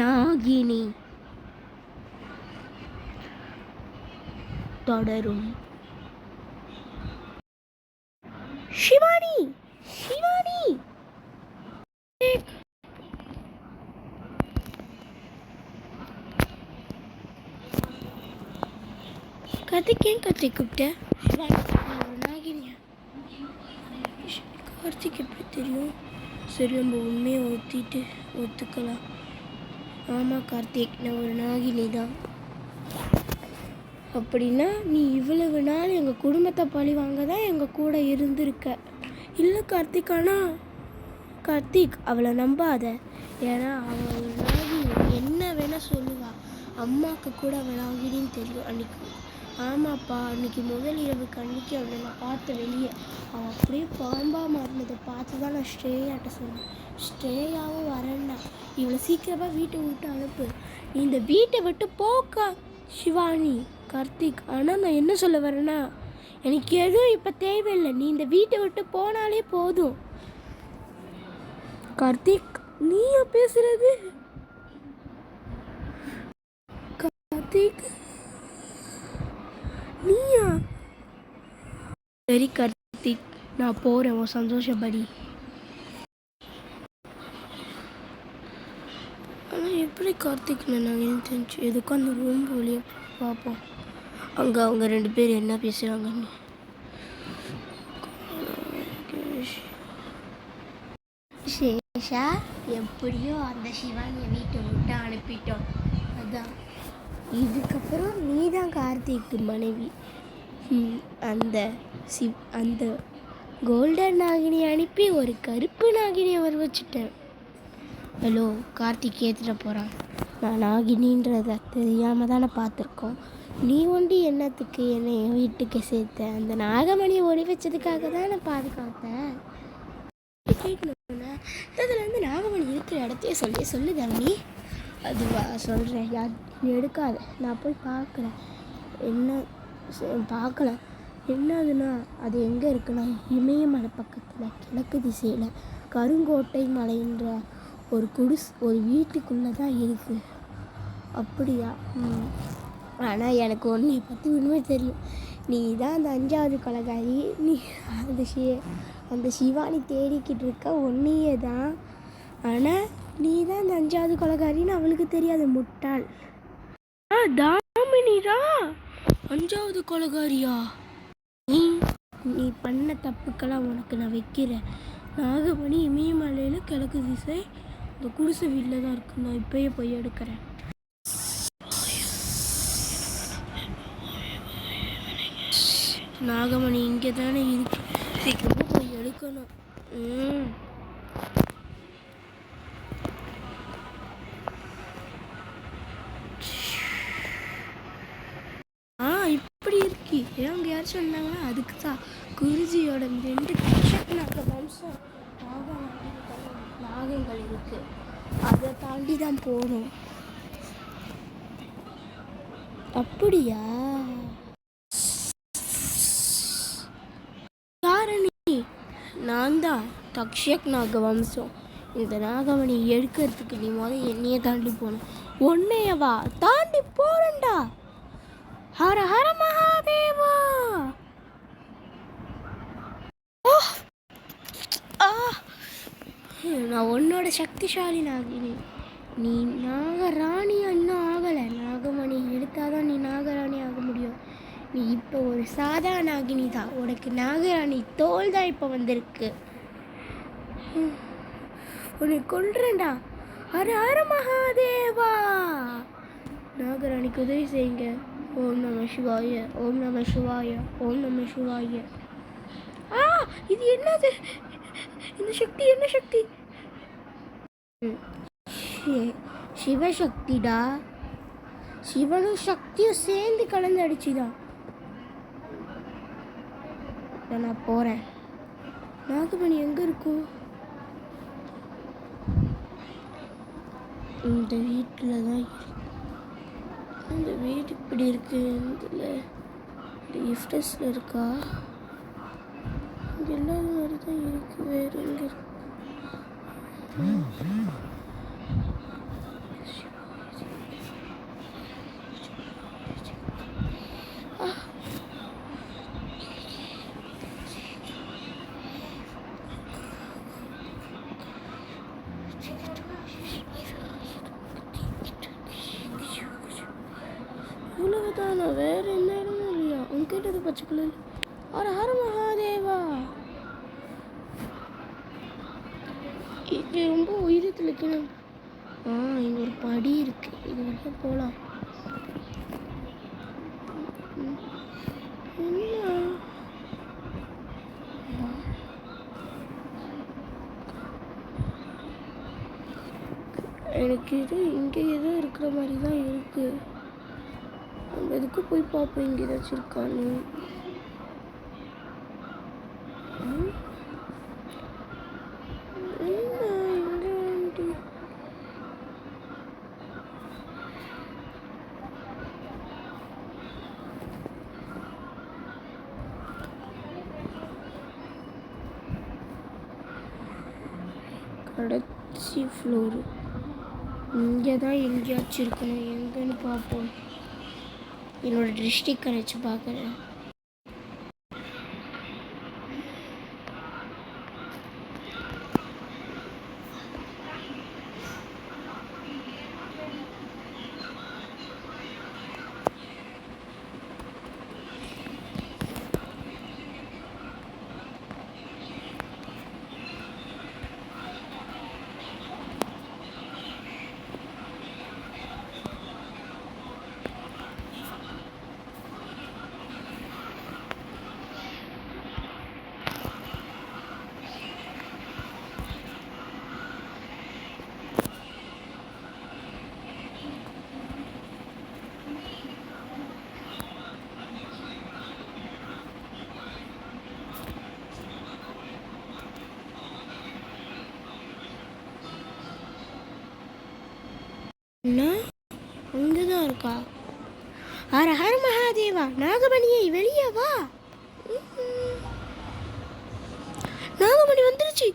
நாகினி தொடரும். ஷிவானி ஷிவானி கார்த்திக் ஏன் கார்த்திக் கூப்பிட்ட? நாகினியா? கார்த்திக் எப்படி தெரியும்? சரி நம்ம உண்மையை ஒத்துக்கலாம். ஆமாம் கார்த்திக், நான் ஒரு நாகினி தான். அப்படின்னா நீ இவ்வளவு நாள் எங்கள் குடும்பத்தை பழி வாங்க தான் எங்கள் கூட இருந்திருக்க. இல்லை கார்த்திக், ஆனால் கார்த்திக் அவளை நம்பாத. ஏன்னா அவள் ஒரு நாகினி, என்ன வேணால் சொல்லுவாள். அம்மாவுக்கு கூட அவள் நாகினின்னு தெரியும். அன்றைக்கி ஆமாப்பா, அன்றைக்கி முதல் இரவுக்கு அன்றைக்கி அவளை நான் பார்த்த வெளியே அவள் அப்படியே பாம்பாக மாறினதை பார்த்து தான் நான் ஸ்ட்ரேயாட்ட சொன்னேன். ஸ்ட்ரேயாவும் வரேன்னா இவளை சீக்கிரமாக வீட்டை விட்டு அனுப்பு. நீ இந்த வீட்டை விட்டு போக்கா ஷிவானி. கார்த்திக், ஆனால் நான் என்ன சொல்ல வரேன்னா, எனக்கு எதுவும் இப்போ தேவையில்லை. நீ இந்த வீட்டை விட்டு போனாலே போதும். கார்த்திக், நீயா பேசுறது? கார்த்திக், நீயா? சரி கார்த்திக், நான் போகிறேன், உன் சந்தோஷப்படி. ஆனால் எப்படி கார்த்திக் நான் தெரிஞ்சு எதுக்கும் அந்த ரூம் வழியே பார்ப்போம். அங்கே அவங்க 2 பேர் என்ன பேசுகிறாங்கன்னு. சேஷா, எப்படியோ அந்த சிவானியை வீட்டை விட்டு அனுப்பிட்டோம். அதான் இதுக்கப்புறம் நீ தான் கார்த்திக்கு மனைவி. அந்த கோல்டன் நாகினி அனுப்பி ஒரு கருப்பு நாகினியை வர வச்சுட்டேன். ஹலோ, கார்த்திக் ஏற்றுட போகிறான். நான் நாகினின்றதை தெரியாமல் தானே பார்த்துருக்கோம். நீ ஒண்டி என்னத்துக்கு என்னை என் வீட்டுக்கு சேர்த்த? அந்த நாகமணியை ஒளி வச்சதுக்காக தான் நான் பாதுகாத்தேன். கேட்கணும்னா இதுலேருந்து நாகமணி இருக்கிற இடத்தையே சொல்லு தரணி. அதுவா சொல்கிறேன், யார் எடுக்காத. நான் போய் பார்க்குறேன். பார்க்கலாம் என்னதுன்னா, அது எங்கே இருக்குன்னா இமயமலை பக்கத்தில் கிழக்கு திசையில் கருங்கோட்டை மலைன்ற ஒரு வீட்டுக்குள்ளே தான் இருக்குது. அப்படியா? ஆனால் எனக்கு ஒன்றை பற்றி உண்மை தெரியும். நீ தான் அந்த 5வது கொலைகாரி. நீ அந்த சிவானி தேடிக்கிட்டு இருக்க ஒன்றையே தான். ஆனால் நீ தான் அந்த 5வது கொலைகாரின்னு அவளுக்கு தெரியாது, முட்டாள். தாமினிரா 5வது கொலைகாரியா? நீ பண்ண தப்புக்கெல்லாம் உனக்கு நான் வைக்கிறேன். நாகமணி இமயமலையில் கிழக்கு திசை இந்த குடிசை வீட்டில் தான் இருக்கு. நான் இப்போயே போய் எடுக்கிறேன். நாகமணி இங்கே தானே இருக்கு, சீக்கிரமாக போய் எடுக்கணும். இப்படி இருக்கு. அவங்க யார் சொன்னாங்கன்னா அதுக்கு தான் குருஜியோட 2 கஷக்நாக வம்சம் நாகங்கள் இருக்கு. அதை தாண்டி தான் போகணும். அப்படியா? நான் தான் தக்ஷக் நாக வம்சம். இந்த நாகமணி எடுக்கிறதுக்கு நீ முதல்ல என்னையே தாண்டி போகணும். ஒன்னையவா தாண்டி போறேன்டா. ஹர ஹர மகாதேவா. நான் உன்னோட சக்திசாலி நாகினி. நீ நாகராணி இன்னும் ஆகலை. நாகமணி எடுத்தாதான் நீ நாகராணி ஆக முடியும். நீ இப்போ ஒரு சாதா நாகினி தான். உனக்கு நாகராணி தோல் தான் இப்போ வந்திருக்கு. உன்னை கொல்றேன்டா. ஹர ஹர மகாதேவா. நாகராணிக்கு உதவி செய்யுங்க. ஓம் நம சிவாய, ஓம் நம சிவாய, ஓம் நம சிவாய. இது என்னது? இந்த சக்தி என்ன சக்தி? சிவசக்திடா. சிவனும் சக்தியும் சேர்ந்து கலந்து அடிச்சுதான். நான் போகிறேன். நாகமணி எங்கே இருக்கும்? இந்த வீட்டில் தான் இருக்கு. இந்த வீடு இப்படி இருக்கு. இதில் கிஃப்டஸில் இருக்கா? இங்கே எல்லா மாதிரி தான் இருக்குது. வேறு எங்கே இருக்கு? தானா? வேறு எந்த இடமும் இல்லையா? அவங்க கேட்டது பச்சை கலர். ஹர ஹர மகாதேவா. இது ரொம்ப உயிரத்தில் இருக்கணும். இங்கே ஒரு படி இருக்கு, இது வரைக்கும் போகலாம். எனக்கு இது இங்கே ஏதோ இருக்கிற மாதிரி தான் இருக்கு. நம்ம எதுக்கு போய் பார்ப்போம் இங்கே ஏதாச்சும் இருக்கான்னு. கடைசி ஃப்ளோரு இங்கே தான் எங்கேயாச்சும் இருக்கணும். எங்கன்னு பார்ப்போம். என்னோட டிஸ்ட்ரிக்டை வச்சு பார்க்குறேன். அங்கேதான் இருக்கா? ஹர ஹர மகாதேவா. நாகமணியை வெளியே வா. நாகமணி வந்துருச்சு.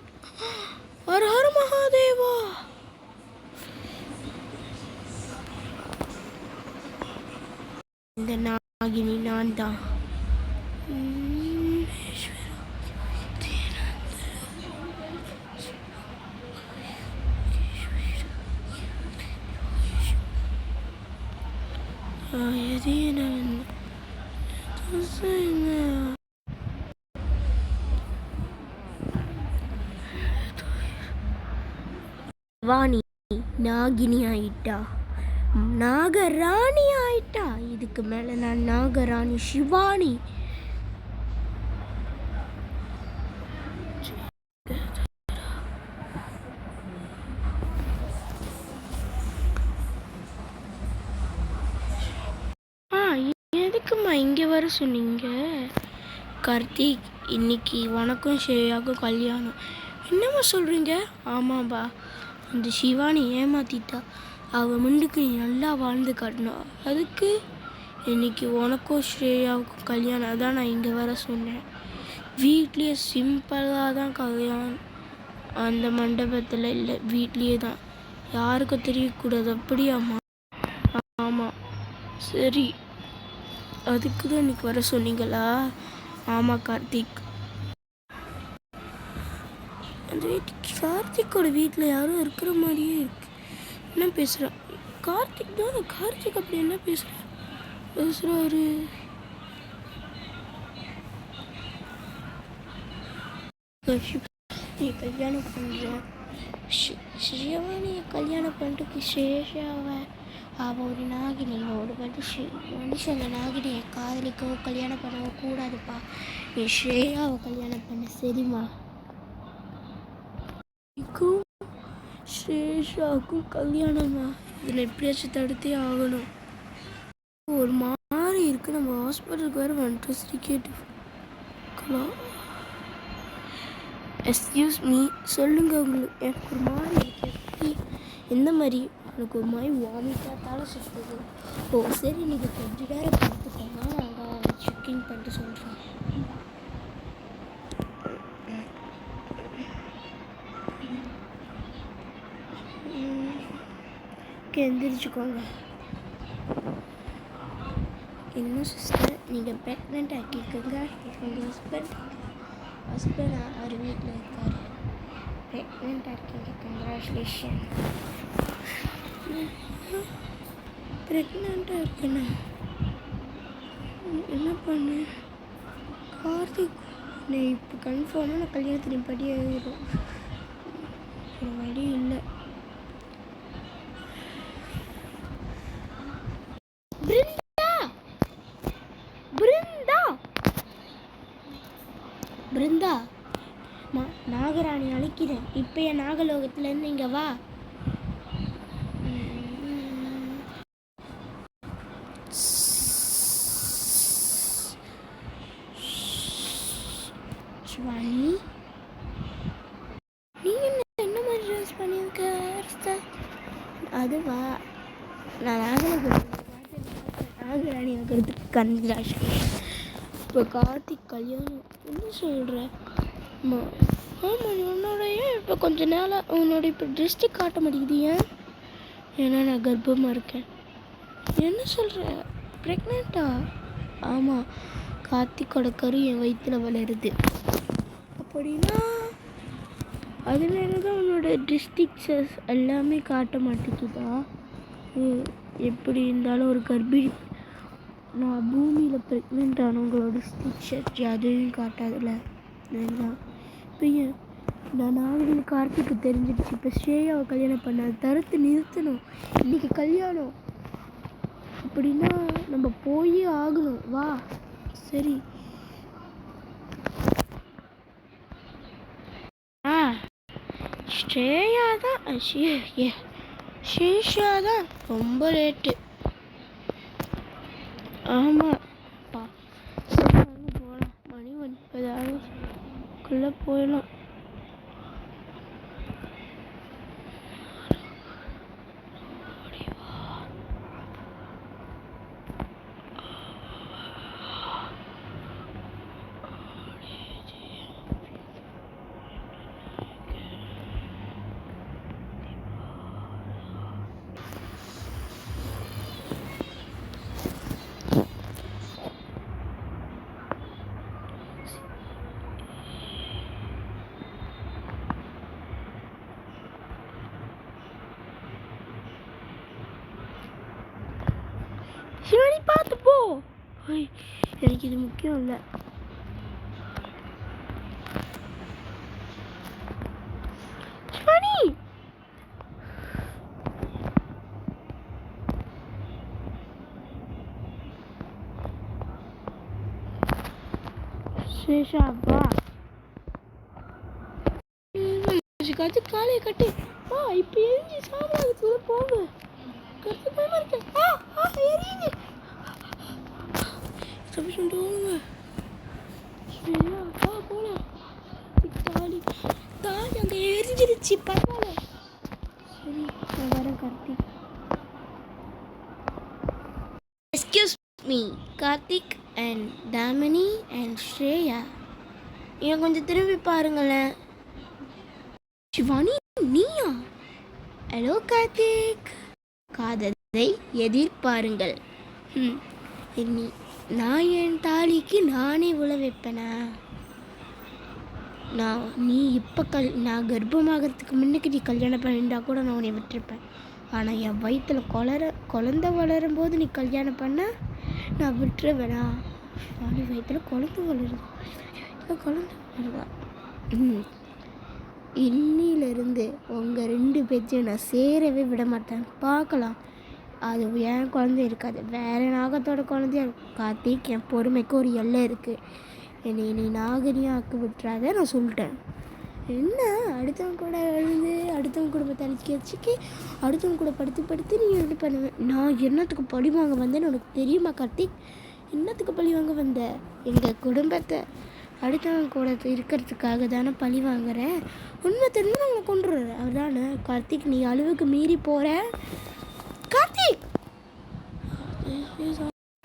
ஹர ஹர மகாதேவா. இந்த நாகினி நான் தான். வாணி நாகினி ஆயிட்டா, நாகராணி ஆயிட்டா. இதுக்கு மேல நான் நாகராணி சிவானி. எதுக்குமா இங்கே வர சொன்னீங்க? கார்த்திக், இன்னைக்கு உனக்கும் ஸ்ரேயாவுக்கும் கல்யாணம். என்னம்மா சொல்கிறீங்க? ஆமாம்பா, அந்த சிவானி ஏமாத்திட்டா. அவள் முன்னுக்கு நீ நல்லா வாழ்ந்து காட்டணும். அதுக்கு இன்னைக்கு உனக்கும் ஸ்ரேயாவுக்கும் கல்யாணம். அதான் நான் இங்கே வர சொன்னேன். வீட்லேயே சிம்பிளாக தான் கல்யாணம். அந்த மண்டபத்தில் இல்லை, வீட்லேயே தான். யாருக்கும் தெரியக்கூடாது. அப்படியாம்மா? ஆமாம். சரி, அதுக்கு தான் இன்னைக்கு வர சொன்னீங்களா? ஆமாம் கார்த்திக். அந்த கார்த்திக்கோட வீட்டில் யாரும் இருக்கிற மாதிரியே இருக்கு. என்ன பேசுகிறா? கார்த்திக் தான். கார்த்திக் அப்படி என்ன பேசுகிறாரு? நீ கல்யாணம் பண்ணுற சிவானியை கல்யாணம் பண்ணிட்டு சேஷாவை அவள் ஒரு நாகினி, ஒரு மனுஷன் அந்த நாகினியை காதலிக்கவோ கல்யாணம் பண்ணவோ கூடாதுப்பா. நீ ஸ்ரேயாவை கல்யாணம் பண்ண. சரிம்மா? ஸ்ரேஷாவுக்கும் கல்யாணமா? இதில் எப்படியாச்சும் தடுத்தே ஆகணும். ஒரு மாதிரி இருக்குது. நம்ம ஹாஸ்பிட்டலுக்கு வேறு வந்துட்டு கேட்டுக்கலாம். எக்ஸ்கியூஸ் மீ, சொல்லுங்க. உங்களுக்கு எனக்கு ஒரு மாதிரி இருக்கு. எந்த மாதிரி? எனக்கு ஒரு மாதிரி வாமிட்டாக தலை சுற்றுது. ஓ சரி, நீங்கள் கொஞ்ச நேரம் பார்த்துக்கோங்க, நாங்கள் செக்கிங் பண்ணிட்டு சொல்கிறோம். எந்திரிச்சுக்கோங்க. என்ன சிஸ்டர், நீங்கள் ப்ரெக்னென்ட் ஆக்கிக்கோங்க. உங்கள் ஹஸ்பண்ட் அவர் வீட்டில் இருக்கார். ப்ரெக்னென்ட்டாக இருக்கீங்க. கங்க்ராச்சுலேஷன். ப்ரெக்னென்ட்டாக இருக்குண்ணா? என்ன பண்ணு கார்த்திக், நீ இப்போ கன்ஃபார்மாக நான் கல்யாணத்தின் படி எழுதிடும். ஒரு வழி இல்லை. பிருந்தா பிருந்தா பிருந்தா நாகராணி அழைக்கிறேன். இப்போ என் நாகலோகத்துலேருந்து இங்கே வா. சிவானி, நீ என்ன மாதிரி ட்ரெஸ் பண்ணியிருக்க? அதுவா, நான் நாகராணி ஆகிறதுக்கு கன்கிராச்சுலேஷன். இப்போ கார்த்திக் கல்யாணம் என்ன சொல்கிறேன்? ஆமாம், உன்னோடைய இப்போ கொஞ்ச நாளாக உன்னோட இப்போ டிஸ்ட்ரிக் காட்ட மாட்டேங்குது. ஏன்னா நான் கர்ப்பமாக இருக்கேன். என்ன சொல்கிற? ப்ரெக்னெண்ட்டா? ஆமாம், கார்த்திக்கோட கரு என் வயிற்றில் வளருது. அப்படின்னா அதனால தான் உன்னோட டிஸ்ட்ரிக்ஸஸ் எல்லாமே காட்ட மாட்டேங்குதா? எப்படி இருந்தாலும் ஒரு கர்ப்பிணி நான் பூமியில் ப்ரெக்னென்ட் ஆனவங்களோட ஸ்டிச்சஸ் அதையும் காட்டாதில்ல. அதுதான் இப்போ நான் நாகரிக கார்த்திக்கு தெரிஞ்சிடுச்சு. இப்போ ஸ்ரேயாவை கல்யாணம் பண்ண தரத்து நிறுத்தணும். இன்றைக்கி கல்யாணம் அப்படின்னா நம்ம போயே ஆகணும். வா. சரி. ஸ்ரேயா தான் ஷேஷா தான் ரொம்ப லேட்டு. ஆமாம், போகலாம். மணி 9 ஆகுதுக்குள்ளே போயிடலாம். சிவானி, பார்த்து போ. எனக்கு இது முக்கியம் இல்லை. சிவானி, சேஷா வா. கத்து காலையை கட்டு. வா, இப்போ எரிஞ்சு சாப்பிடாதுக்குள்ள போங்க. கத்து பயமா இருக்கேன். எரியுது. தப்பி சொல்லிட்டு வா, போலாம். தாலி அங்கே எரிஞ்சிருச்சு. பரவாயில்ல. சரி, நான் வரேன் Karthik. Excuse me, Karthik and Damini and Shreya, இவன் கொஞ்சம் திரும்பி பாருங்களேன். சிவானி, நீயா? ஹலோ கார்த்திக். காதலை எதிர்பாருங்கள். நான் என் தாலிக்கு நானே உழ வைப்பேனா? நான் கர்ப்பமாகறதுக்கு முன்னுக்கு நீ கல்யாணம் பண்ணிட்டா கூட நான் உன்னை விட்டுருப்பேன். ஆனால் என் வயிற்றில் குழந்தை வளரும் போது நீ கல்யாணம் பண்ண நான் விட்டுருவேனா? சுவாமி, வயிற்றில் குழந்தை வளருதா? இன்னிலிருந்து உங்கள் 2 பேச்சையும் நான் சேரவே விட மாட்டேன். பார்க்கலாம். அது என் குழந்தை இருக்காது, வேறு நாகத்தோட குழந்தையா. கார்த்திக், என் பொறுமைக்கு ஒரு எல்லை இருக்குது. என்னை நீ நாகரியாக ஆக்கி விட்டுறாத, நான் சொல்லிட்டேன். என்ன அடுத்தவங்க கூட எழுந்து அடுத்தவங்க குடும்பத்தை அழிச்சி வச்சுக்கி அடுத்தவங்க கூட படுத்து நீ இது பண்ணுவேன். நான் என்னத்துக்கு பழி வாங்க வந்தேன்னு உனக்கு தெரியுமா கார்த்திக்? என்னத்துக்கு பழி வாங்க வந்த? எங்கள் குடும்பத்தை அடுத்தவங்க கூட இருக்கிறதுக்காக தானே பழி வாங்குறேன். உண்மை தெரிஞ்சு நான் உங்களை கொண்டுடுறேன். அதுதானே கார்த்திக், நீ அளவுக்கு மீறி போகிற. கார்த்திக்,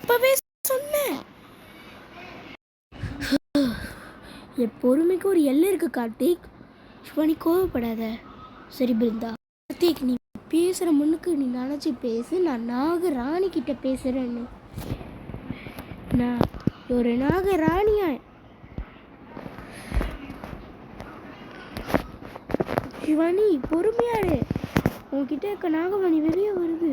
இப்பவே சொன்னேன். என் பொறுமைக்கு ஒரு எல்லை இருக்கு கார்த்திக். சிவானி, கோவப்படாத. சரி பிருந்தா. கார்த்திக், நீ பேசுகிற முன்னுக்கு நீ நினச்சி பேசு. நான் நாகராணி கிட்ட பேசுகிறேன்னு. நான் ஒரு நாகராணியா? சிவானி, பொறுமையாரு. உன்கிட்ட இருக்க நாகமணி வெளியே வருது.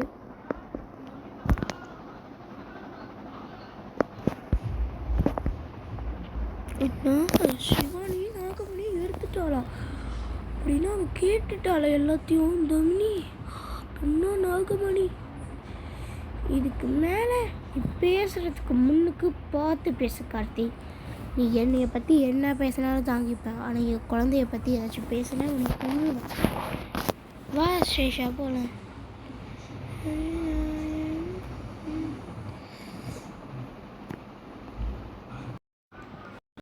சிவானி நாகமணி எடுத்துட்டாளா அப்படின்னா அவன் கேட்டுட்டாளா எல்லாத்தையும் தம்னி பொண்ணா நாகமணி. இதுக்கு மேலே நீ பேசுகிறதுக்கு முன்னுக்கு பார்த்து பேசு கார்த்தி. நீ என்னைய பற்றி என்ன பேசினாலும் தாங்கிப்பேன், ஆனால் என் குழந்தைய பற்றி ஏதாச்சும் பேசினா உனக்கு கொண்டுடுவேன். வா ஸ்ரேஷா போகலாம்.